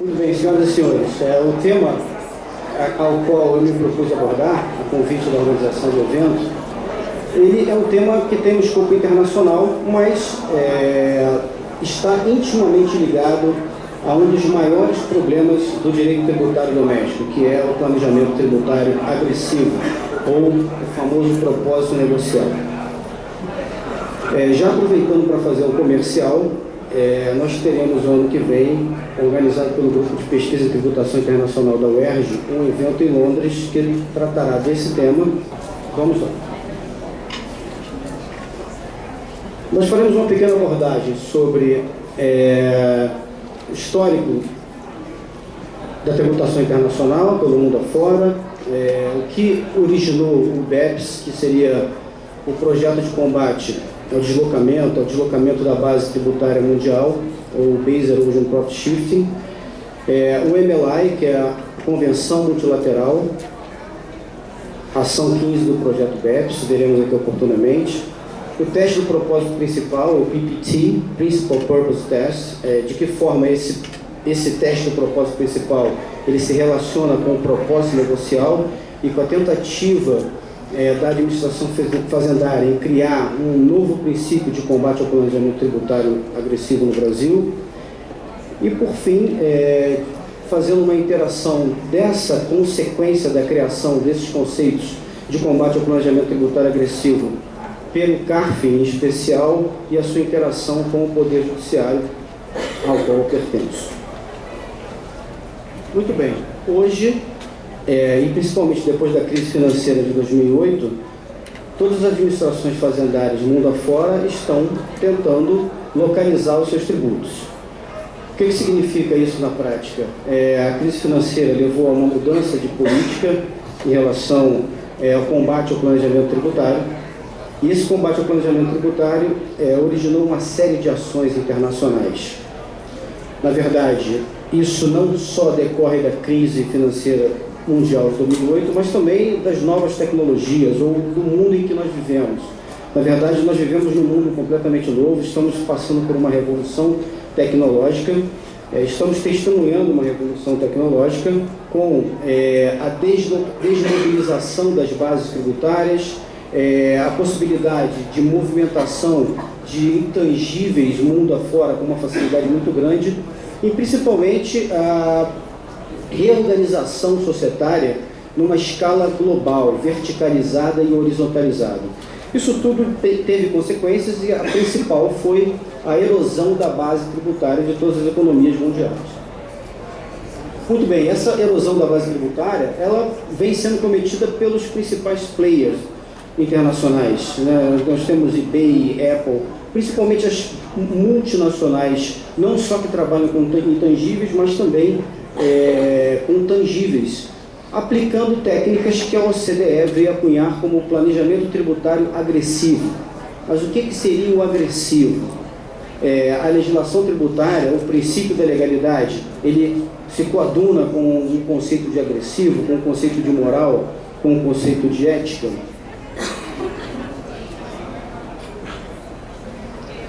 Muito bem, senhoras e senhores, o tema ao qual eu me propus abordar, a convite da organização do evento, ele é um tema que tem um escopo internacional, mas está intimamente ligado a um dos maiores problemas do direito tributário doméstico, que é o planejamento tributário agressivo, ou o famoso propósito negocial. Já aproveitando para fazer um comercial, nós teremos no ano que vem, organizado pelo Grupo de Pesquisa e Tributação Internacional da UERJ, um evento em Londres que tratará desse tema. Vamos lá. Nós faremos uma pequena abordagem sobre o histórico da tributação internacional pelo mundo afora, o que originou o BEPS, que seria o projeto de combate ao deslocamento da base tributária mundial, ou Base Erosion Profit Shifting, o MLI, que é a Convenção Multilateral, ação 15 do projeto BEPS, veremos aqui oportunamente, o teste do propósito principal, o PPT, Principal Purpose Test, de que forma esse teste do propósito principal ele se relaciona com o propósito negocial e com a tentativa da administração fazendária em criar um novo princípio de combate ao planejamento tributário agressivo no Brasil. E, por fim, fazendo uma interação dessa consequência da criação desses conceitos de combate ao planejamento tributário agressivo pelo CARF em especial e a sua interação com o Poder Judiciário ao qual eu pertenço. Muito bem, hoje, e principalmente depois da crise financeira de 2008, todas as administrações fazendárias mundo afora estão tentando localizar os seus tributos. O que significa isso na prática? A crise financeira levou a uma mudança de política em relação ao combate ao planejamento tributário, e esse combate ao planejamento tributário originou uma série de ações internacionais. Na verdade, isso não só decorre da crise financeira mundial de 2008, mas também das novas tecnologias ou do mundo em que nós vivemos. Na verdade, nós vivemos num mundo completamente novo, estamos passando por uma revolução tecnológica, estamos testemunhando uma revolução tecnológica com a desmobilização das bases tributárias, a possibilidade de movimentação de intangíveis mundo afora com uma facilidade muito grande e principalmente a reorganização societária numa escala global, verticalizada e horizontalizada. Isso tudo teve consequências e a principal foi a erosão da base tributária de todas as economias mundiais. Muito bem, essa erosão da base tributária, ela vem sendo cometida pelos principais players internacionais, né? Nós temos eBay, Apple, principalmente as multinacionais, não só que trabalham com intangíveis, mas também com tangíveis, aplicando técnicas que a OCDE veio acunhar como planejamento tributário agressivo. Mas o que seria o agressivo? A legislação tributária, o princípio da legalidade, ele se coaduna com um conceito de agressivo, com um conceito de moral, com um conceito de ética.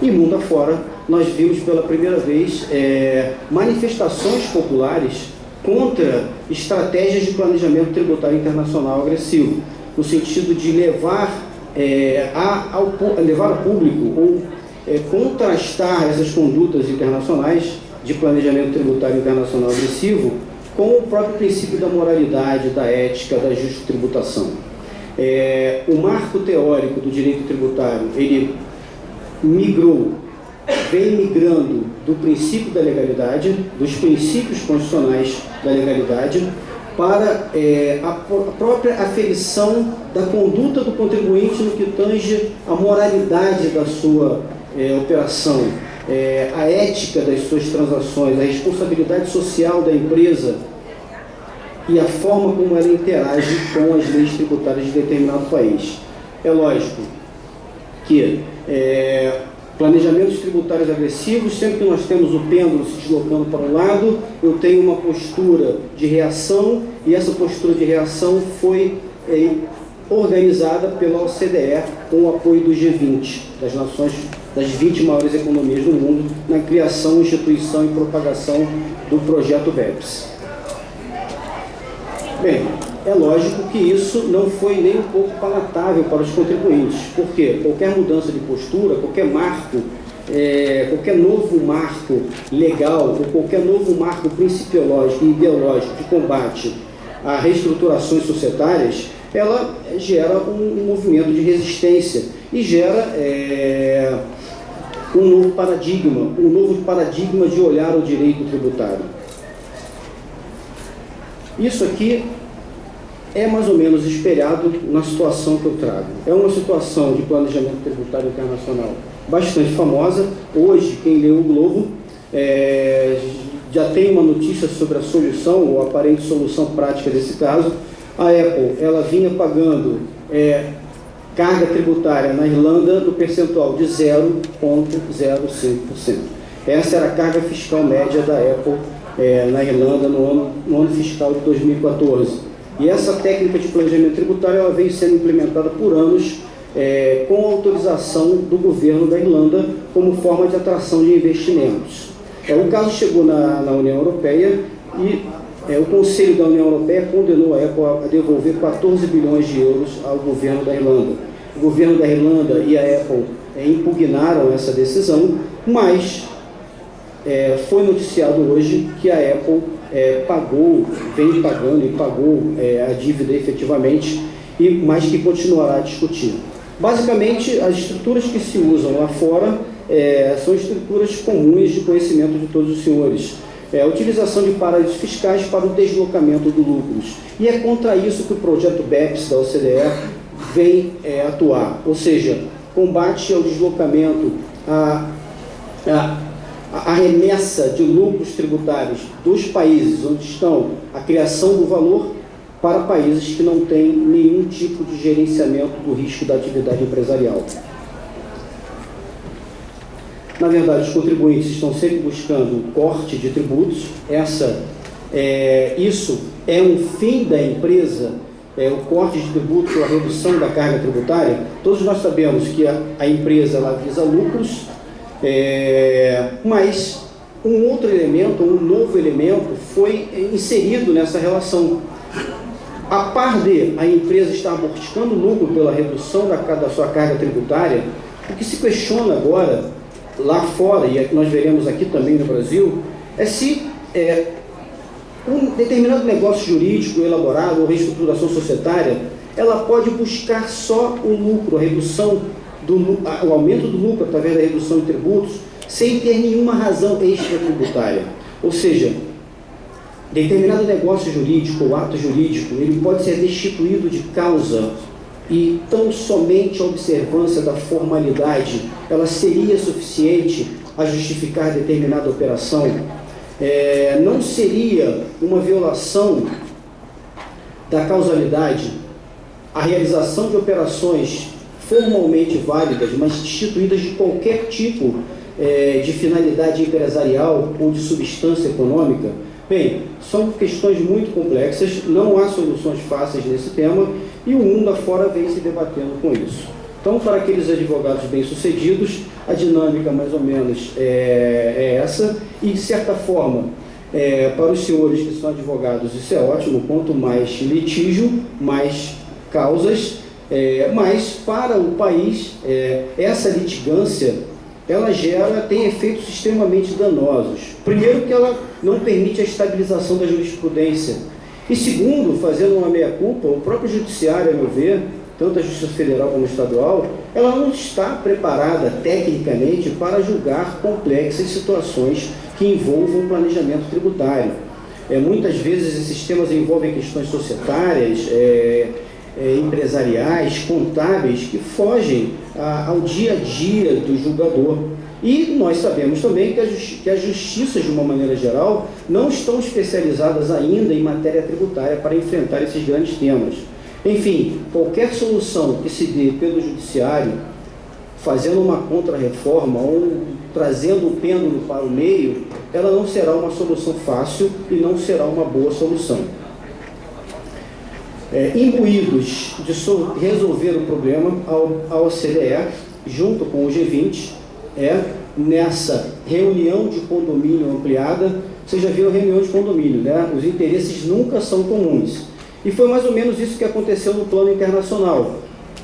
E mundo afora, nós vimos pela primeira vez manifestações populares contra estratégias de planejamento tributário internacional agressivo, no sentido de levar ao público ou contrastar essas condutas internacionais de planejamento tributário internacional agressivo com o próprio princípio da moralidade, da ética, da justa tributação. O marco teórico do direito tributário, ele vem migrando do princípio da legalidade, dos princípios constitucionais da legalidade, para a própria aferição da conduta do contribuinte no que tange a moralidade da sua operação, a ética das suas transações, a responsabilidade social da empresa e a forma como ela interage com as leis tributárias de determinado país. É lógico que planejamentos tributários agressivos, sempre que nós temos o pêndulo se deslocando para um lado, eu tenho uma postura de reação, e essa postura de reação foi organizada pela OCDE com o apoio do G20, das nações das 20 maiores economias do mundo na criação, instituição e propagação do projeto BEPS. Bem, é lógico que isso não foi nem um pouco palatável para os contribuintes, porque qualquer mudança de postura, qualquer marco, qualquer novo marco legal ou qualquer novo marco principiológico e ideológico de combate a reestruturações societárias, ela gera um movimento de resistência e gera um novo paradigma de olhar o direito tributário. Isso aqui é mais ou menos espelhado na situação que eu trago. É uma situação de planejamento tributário internacional bastante famosa. Hoje, quem leu o Globo já tem uma notícia sobre a solução, ou a aparente solução prática desse caso. A Apple, ela vinha pagando carga tributária na Irlanda no percentual de 0,05%. Essa era a carga fiscal média da Apple na Irlanda no ano fiscal de 2014. E essa técnica de planejamento tributário ela vem sendo implementada por anos com autorização do governo da Irlanda como forma de atração de investimentos. O caso chegou na União Europeia e o Conselho da União Europeia condenou a Apple a devolver 14 bilhões de euros ao governo da Irlanda. O governo da Irlanda e a Apple impugnaram essa decisão, mas foi noticiado hoje que a Apple vem pagando e pagou a dívida efetivamente, mas que continuará a discutir. Basicamente, as estruturas que se usam lá fora são estruturas comuns de conhecimento de todos os senhores. A utilização de paraísos fiscais para o deslocamento de lucros. E é contra isso que o projeto BEPS da OCDE vem atuar, ou seja, combate ao deslocamento, a remessa de lucros tributários dos países onde estão a criação do valor para países que não têm nenhum tipo de gerenciamento do risco da atividade empresarial. Na verdade, os contribuintes estão sempre buscando o corte de tributos. Isso é um fim da empresa, o corte de tributos ou a redução da carga tributária. Todos nós sabemos que a empresa ela visa lucros, mas um outro elemento, um novo elemento foi inserido nessa relação. A par de a empresa estar buscando lucro pela redução da sua carga tributária, o que se questiona agora, lá fora, e nós veremos aqui também no Brasil, é se um determinado negócio jurídico elaborado ou reestruturação societária, ela pode buscar só o lucro, a redução o aumento do lucro através da redução de tributos, sem ter nenhuma razão extra tributária. Ou seja, determinado negócio jurídico ou ato jurídico, ele pode ser destituído de causa e tão somente a observância da formalidade, ela seria suficiente a justificar determinada operação. Não seria uma violação da causalidade a realização de operações formalmente válidas, mas destituídas de qualquer tipo de finalidade empresarial ou de substância econômica. Bem, são questões muito complexas, não há soluções fáceis nesse tema e o mundo afora vem se debatendo com isso. Então, para aqueles advogados bem-sucedidos, a dinâmica mais ou menos é essa e, de certa forma, para os senhores que são advogados, isso é ótimo, quanto mais litígio, mais causas, mas para o país, essa litigância, ela tem efeitos extremamente danosos. Primeiro, que ela não permite a estabilização da jurisprudência. E segundo, fazendo uma meia-culpa, o próprio judiciário, a meu ver, tanto a Justiça Federal como estadual, ela não está preparada tecnicamente para julgar complexas situações que envolvam planejamento tributário. Muitas vezes esses temas envolvem questões societárias, empresariais, contábeis, que fogem ao dia a dia do julgador. E nós sabemos também que as justiças, de uma maneira geral, não estão especializadas ainda em matéria tributária para enfrentar esses grandes temas. Enfim, qualquer solução que se dê pelo judiciário, fazendo uma contra-reforma ou trazendo o pêndulo para o meio, ela não será uma solução fácil e não será uma boa solução. Imbuídos de resolver o problema, a OCDE, junto com o G20, nessa reunião de condomínio ampliada. Vocês já viram reunião de condomínio, né? Os interesses nunca são comuns. E foi mais ou menos isso que aconteceu no plano internacional.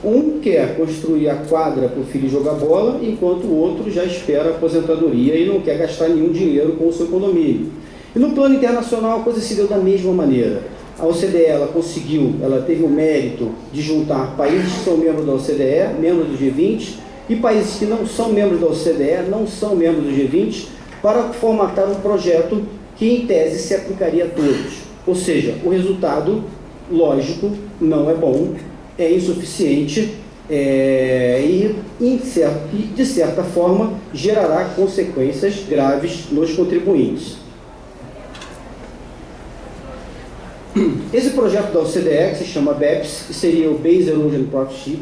Um quer construir a quadra para o filho jogar bola, enquanto o outro já espera a aposentadoria e não quer gastar nenhum dinheiro com o seu condomínio. E no plano internacional a coisa se deu da mesma maneira. A OCDE, ela teve o mérito de juntar países que são membros da OCDE, membros do G20, e países que não são membros da OCDE, não são membros do G20, para formatar um projeto que, em tese, se aplicaria a todos. Ou seja, o resultado, lógico, não é bom, é insuficiente e, de certa forma, gerará consequências graves nos contribuintes. Esse projeto da OCDE, que se chama BEPS, que seria o Base Erosion Profit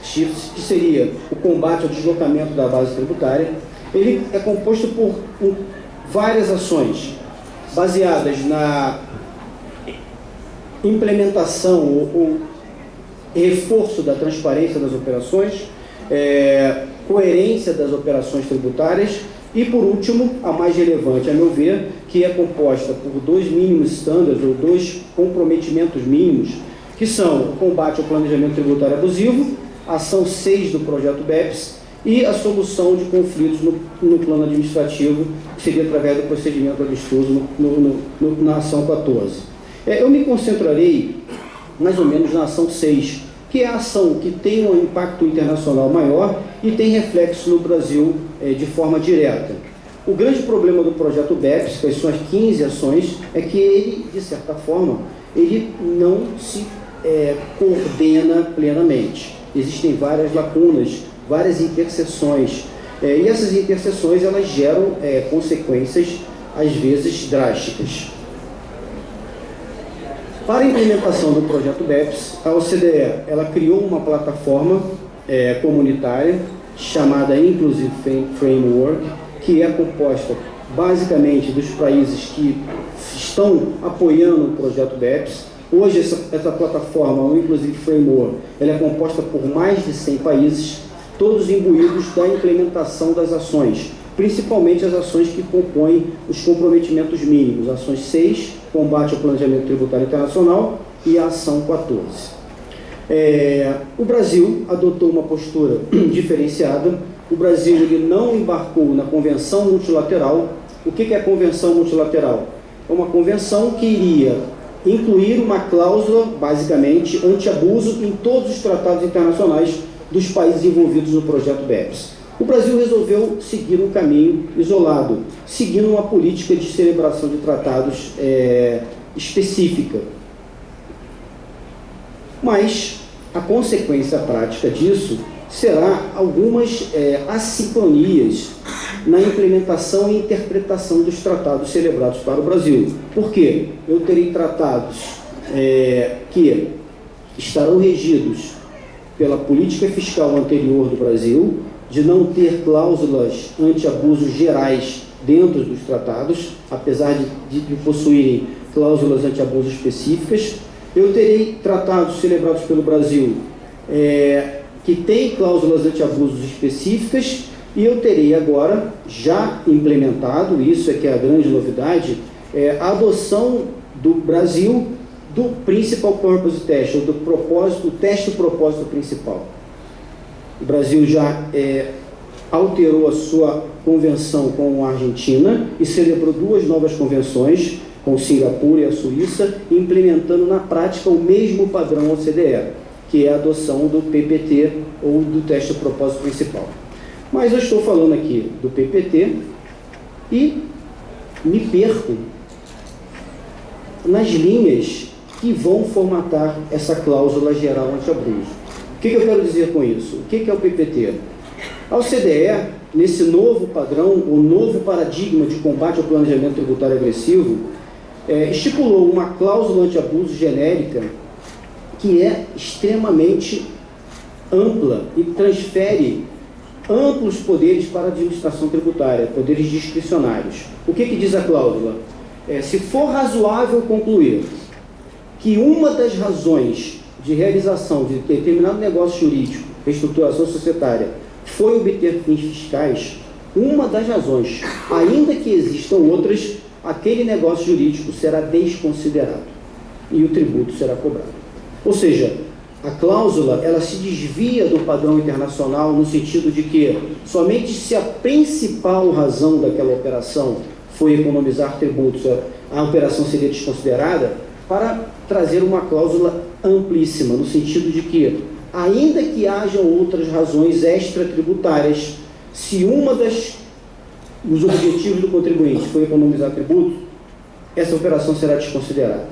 Shifts, que seria o combate ao deslocamento da base tributária, ele é composto por várias ações baseadas na implementação ou reforço da transparência das operações, coerência das operações tributárias e, por último, a mais relevante, a meu ver, que é composta por 2 mínimos standards ou 2 comprometimentos mínimos, que são o combate ao planejamento tributário abusivo, a ação 6 do projeto BEPS e a solução de conflitos no plano administrativo, que seria através do procedimento amistoso na ação 14. Eu me concentrarei mais ou menos na ação 6, que é a ação que tem um impacto internacional maior e tem reflexo no Brasil de forma direta. O grande problema do projeto BEPS, que são as 15 ações, é que ele, de certa forma, ele não se coordena plenamente. Existem várias lacunas, várias interseções, e essas interseções elas geram consequências, às vezes, drásticas. Para a implementação do projeto BEPS, a OCDE ela criou uma plataforma comunitária chamada Inclusive Framework, que é composta basicamente dos países que estão apoiando o projeto BEPS. Hoje essa plataforma, o Inclusive Framework, ela é composta por mais de 100 países, todos imbuídos da implementação das ações, principalmente as ações que compõem os comprometimentos mínimos, ações 6, combate ao planejamento tributário internacional, e a ação 14. O Brasil adotou uma postura diferenciada. O Brasil ele não embarcou na convenção multilateral. O que é a convenção multilateral? É uma convenção que iria incluir uma cláusula, basicamente, anti-abuso em todos os tratados internacionais dos países envolvidos no projeto BEPS. O Brasil resolveu seguir um caminho isolado, seguindo uma política de celebração de tratados específica. Mas a consequência prática disso será algumas assincronias na implementação e interpretação dos tratados celebrados para o Brasil. Por quê? Eu terei tratados que estarão regidos pela política fiscal anterior do Brasil, de não ter cláusulas anti-abusos gerais dentro dos tratados, apesar de possuírem cláusulas anti-abuso específicas. Eu terei tratados celebrados pelo Brasil que têm cláusulas anti-abusos específicas, e eu terei agora, já implementado, isso é que é a grande novidade, a adoção do Brasil do Principal Purpose Test, ou do teste do propósito principal. O Brasil já alterou a sua convenção com a Argentina e celebrou 2 novas convenções, com Singapura e a Suíça, implementando na prática o mesmo padrão OCDE, que é a adoção do PPT, ou do teste de propósito principal. Mas eu estou falando aqui do PPT e me perco nas linhas que vão formatar essa cláusula geral anti-abuso. O que eu quero dizer com isso? O que é o PPT? A OCDE, nesse novo padrão, o novo paradigma de combate ao planejamento tributário agressivo, estipulou uma cláusula anti-abuso genérica que é extremamente ampla e transfere amplos poderes para a administração tributária, poderes discricionários. O que diz a cláusula? Se for razoável concluir que uma das razões de realização de determinado negócio jurídico, reestruturação societária, foi obter fins fiscais, uma das razões. Ainda que existam outras, aquele negócio jurídico será desconsiderado e o tributo será cobrado. Ou seja, a cláusula, ela se desvia do padrão internacional no sentido de que somente se a principal razão daquela operação foi economizar tributos, a operação seria desconsiderada, para trazer uma cláusula amplíssima, no sentido de que, ainda que hajam outras razões extratributárias, se os objetivos do contribuinte foi economizar tributos, essa operação será desconsiderada.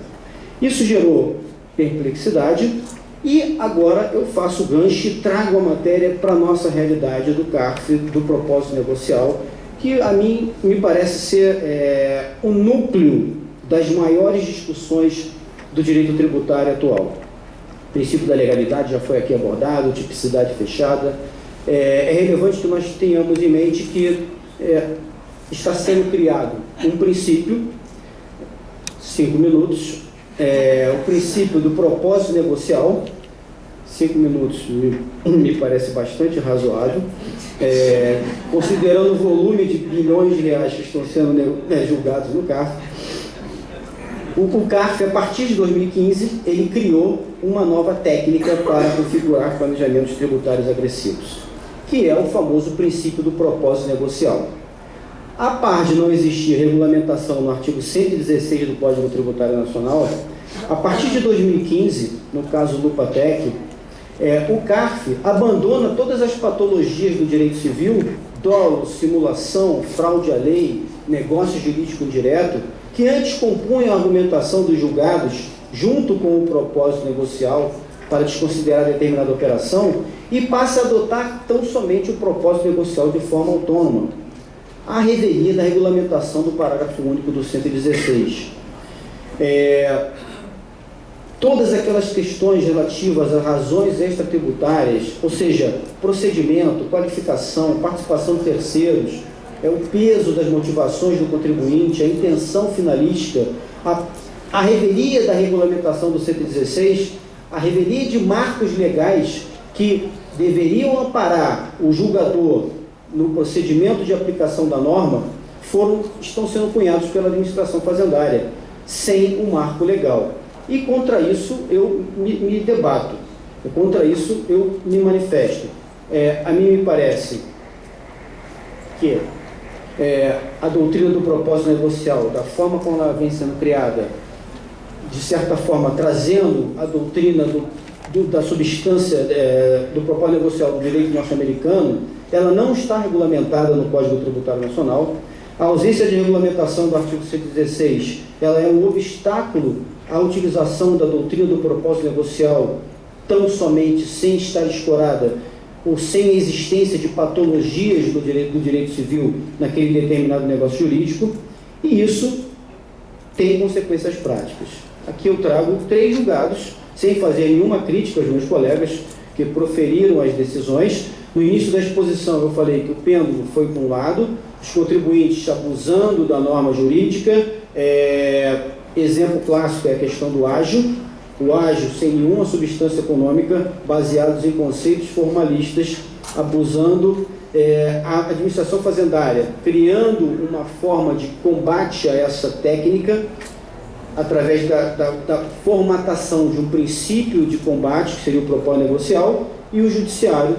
Isso gerou perplexidade e agora eu faço o gancho e trago a matéria para a nossa realidade do CARF, do propósito negocial, que a mim me parece ser o núcleo das maiores discussões do direito tributário atual. O princípio da legalidade já foi aqui abordado, tipicidade fechada. É relevante que nós tenhamos em mente que está sendo criado um princípio, 5 minutos, o princípio do propósito negocial. 5 minutos me parece bastante razoável, considerando o volume de bilhões de reais que estão sendo julgados no CARF. O CARF, a partir de 2015, ele criou uma nova técnica para configurar planejamentos tributários agressivos, que é o famoso princípio do propósito negocial. A par de não existir regulamentação no artigo 116 do Código Tributário Nacional, a partir de 2015, no caso do Lupatec, o CARF abandona todas as patologias do direito civil, dolo, simulação, fraude à lei, negócio jurídico indireto, que antes compunham a argumentação dos julgados, junto com o propósito negocial, para desconsiderar determinada operação, e passa a adotar tão somente o propósito negocial de forma autônoma, à revelia da regulamentação do parágrafo único do 116. Todas aquelas questões relativas a razões extratributárias, ou seja, procedimento, qualificação, participação de terceiros, o peso das motivações do contribuinte, a intenção finalística, a revelia da regulamentação do 116, a revelia de marcos legais que deveriam amparar o julgador no procedimento de aplicação da norma, estão sendo cunhados pela administração fazendária, sem um marco legal. E contra isso eu me debato, contra isso eu me manifesto. A mim me parece que a doutrina do propósito negocial, da forma como ela vem sendo criada, de certa forma trazendo a doutrina da substância do propósito negocial do direito norte-americano, ela não está regulamentada no Código Tributário Nacional. A ausência de regulamentação do artigo 116, ela é um obstáculo à utilização da doutrina do propósito negocial, tão somente sem estar escorada ou sem a existência de patologias do direito civil naquele determinado negócio jurídico, e isso tem consequências práticas. Aqui eu trago 3 julgados, sem fazer nenhuma crítica aos meus colegas que proferiram as decisões. No início da exposição eu falei que o pêndulo foi para um lado, os contribuintes abusando da norma jurídica. Exemplo clássico é a questão do ágio. O ágio sem nenhuma substância econômica, baseados em conceitos formalistas, abusando a administração fazendária, criando uma forma de combate a essa técnica, através da formatação de um princípio de combate, que seria o propósito negocial, e o judiciário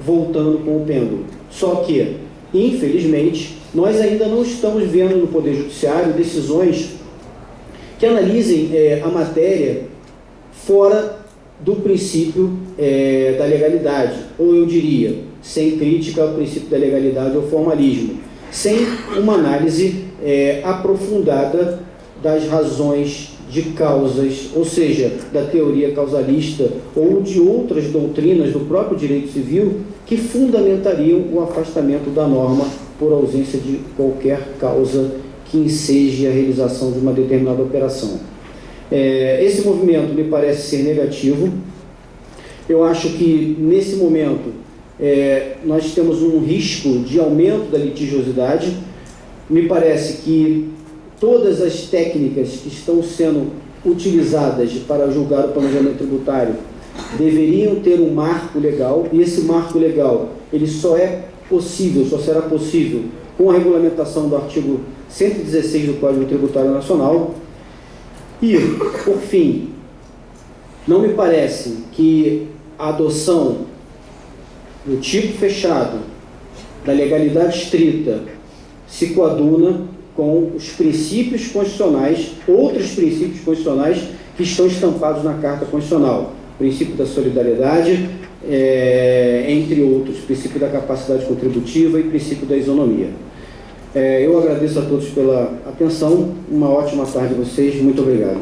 voltando com o pêndulo. Só que, infelizmente, nós ainda não estamos vendo no Poder Judiciário decisões que analisem a matéria fora do princípio da legalidade, ou eu diria, sem crítica ao princípio da legalidade ou formalismo, sem uma análise aprofundada das razões de causas, ou seja, da teoria causalista ou de outras doutrinas do próprio direito civil que fundamentariam o afastamento da norma por ausência de qualquer causa que enseje a realização de uma determinada operação. Esse movimento me parece ser negativo. Eu acho que, nesse momento, nós temos um risco de aumento da litigiosidade. Me parece que todas as técnicas que estão sendo utilizadas para julgar o planejamento tributário deveriam ter um marco legal, e esse marco legal ele só é possível, só será possível com a regulamentação do artigo 116 do Código Tributário Nacional. E, por fim, não me parece que a adoção do tipo fechado, da legalidade estrita, se coaduna com os princípios constitucionais, outros princípios constitucionais que estão estampados na Carta Constitucional. O princípio da solidariedade, entre outros, o princípio da capacidade contributiva e o princípio da isonomia. Eu agradeço a todos pela atenção, uma ótima tarde a vocês, muito obrigado.